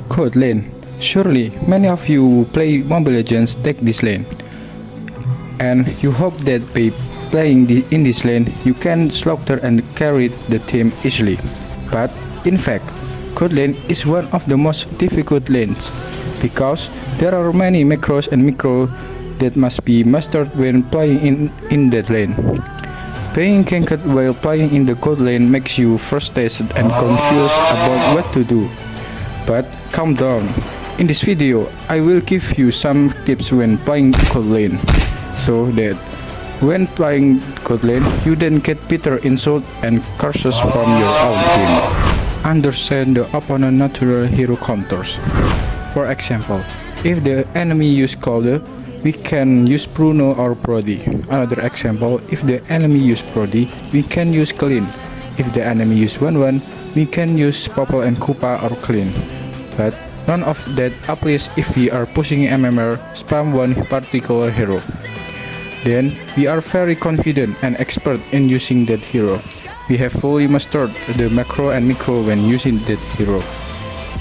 Code lane. Surely many of you who play Mobile Legends take this lane, and you hope that by playing in this lane you can slaughter and carry the team easily. But in fact, code lane is one of the most difficult lanes because there are many macros and micro that must be mastered when playing in that lane. Being ganked while playing in the code lane makes you frustrated and confused about what to do. But calm down. In this video, I will give you some tips when playing code lane, so that when playing code lane, you don't get bitter insult and curses from your own team. Understand the opponent's natural hero counters. For example, if the enemy use Cloud, we can use Bruno or Brody. Another example, if the enemy use Brody, we can use Clean. If the enemy use 1-1, we can use Popple and Koopa or Clean. But none of that applies if we are pushing MMR spam one particular hero. Then we are very confident and expert in using that hero. We have fully mastered the macro and micro when using that hero.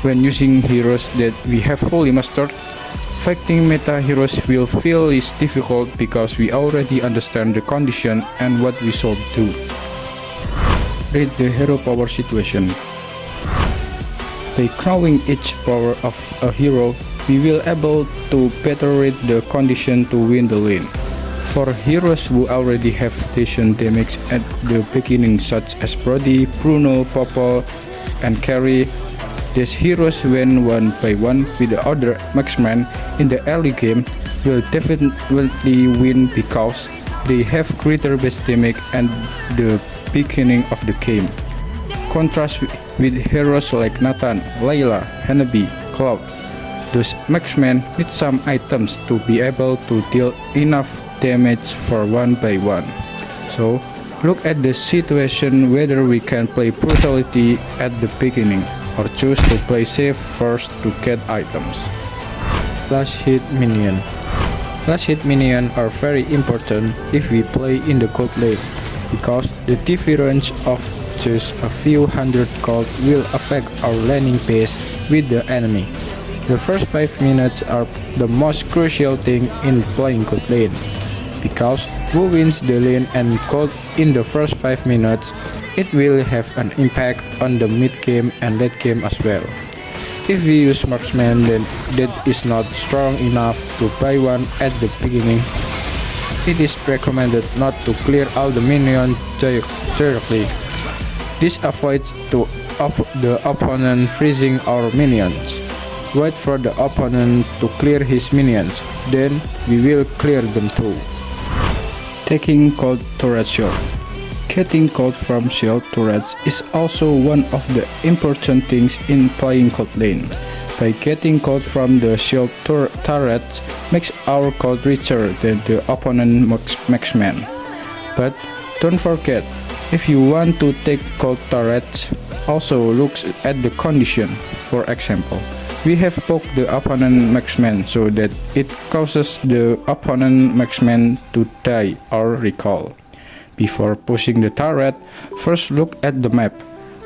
When using heroes that we have fully mastered, fighting meta heroes will feel less difficult because we already understand the condition and what we should do. Read the hero power situation. By knowing each power of a hero, we will able to better read the condition to win the lane. For heroes who already have station damage at the beginning such as Brody, Bruno, Popple, and Carry, these heroes when one by one with the other marksman in the early game will definitely win because they have greater base damage at the beginning of the game. Contrast with heroes like Nathan, Layla, Hanabi, Cloud. Those marksmen need some items to be able to deal enough damage for one by one. So, look at the situation whether we can play brutality at the beginning or choose to play safe first to get items. Last hit minion. Last hit minion are very important if we play in the gold lane because the difference of just a few hundred gold will affect our laning pace with the enemy. The first 5 minutes are the most crucial thing in playing gold lane, because who wins the lane and gold in the first 5 minutes, it will have an impact on the mid game and late game as well. If we use marksman then that is not strong enough to buy one at the beginning, it is recommended not to clear all the minions directly. This avoids the opponent freezing our minions. Wait for the opponent to clear his minions, then we will clear them too. Taking gold turret shield. Getting gold from shield turrets is also one of the important things in playing gold lane. By getting gold from the shield turrets makes our gold richer than the opponent marksman. But don't forget, if you want to take gold turrets, also look at the condition. For example, we have poked the opponent marksman so that it causes the opponent marksman to die or recall. Before pushing the turret, first look at the map,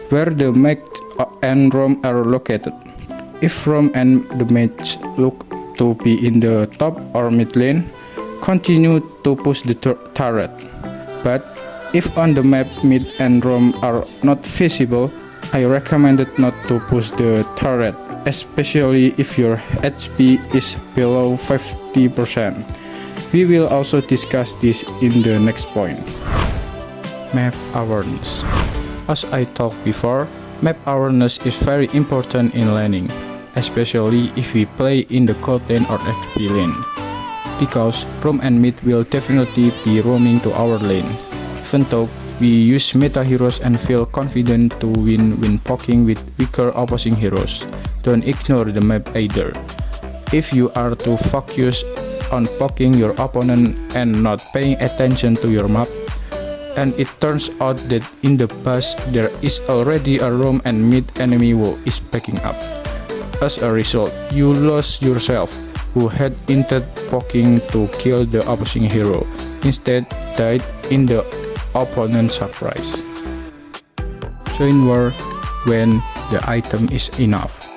where the mage and roam are located. If roam and the mage look to be in the top or mid lane, continue to push the turret. But if on the map mid and roam are not visible, I recommend not to push the turret, especially if your HP is below 50%. We will also discuss this in the next point. Map awareness. As I talked before, map awareness is very important in laning, especially if we play in the gold lane or XP lane, because roam and mid will definitely be roaming to our lane. Even though we use meta heroes and feel confident to win when poking with weaker opposing heroes, don't ignore the map either. If you are too focused on poking your opponent and not paying attention to your map, and it turns out that in the past there is already a roam and mid enemy who is backing up. As a result, you lost yourself, who had intended poking to kill the opposing hero, instead died in the opponent's surprise. Join war when the item is enough.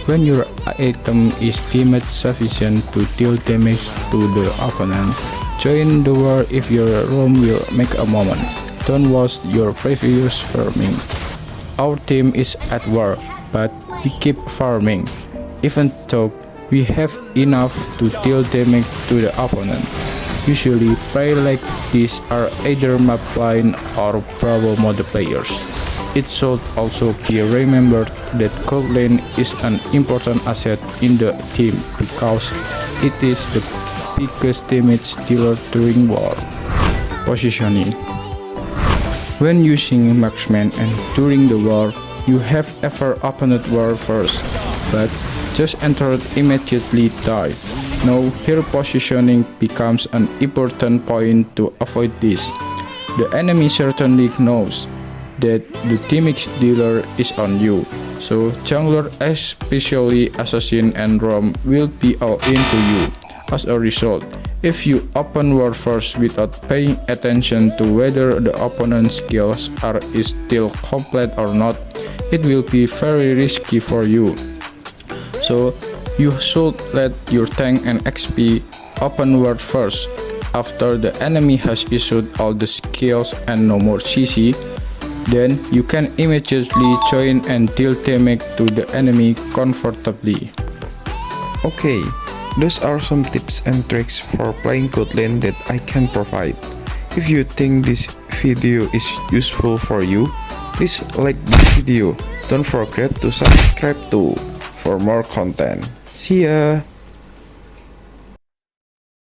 When your item is deemed sufficient to deal damage to the opponent, join the war if your room will make a moment. Don't waste your previous farming. Our team is at war, but we keep farming, even though we have enough to deal damage to the opponent. Usually, players like this are either map line or Bravo mode players. It should also be remembered that gold lane is an important asset in the team because it is the biggest damage dealer during war. Positioning. When using marksman and during the war, you have ever opened war first, but just entered immediately die. Now here positioning becomes an important point to avoid this. The enemy certainly knows that the damage dealer is on you, so jungler, especially assassin and roam, will be all into you. As a result, if you open war first without paying attention to whether the opponent's skills are still complete or not, it will be very risky for you. So you should let your tank and XP open war first. After the enemy has issued all the skills and no more CC, then you can immediately join and deal damage to the enemy comfortably. Okay, those are some tips and tricks for playing gold lane that I can provide. If you think this video is useful for you, please like this video. Don't forget to subscribe too for more content. See ya!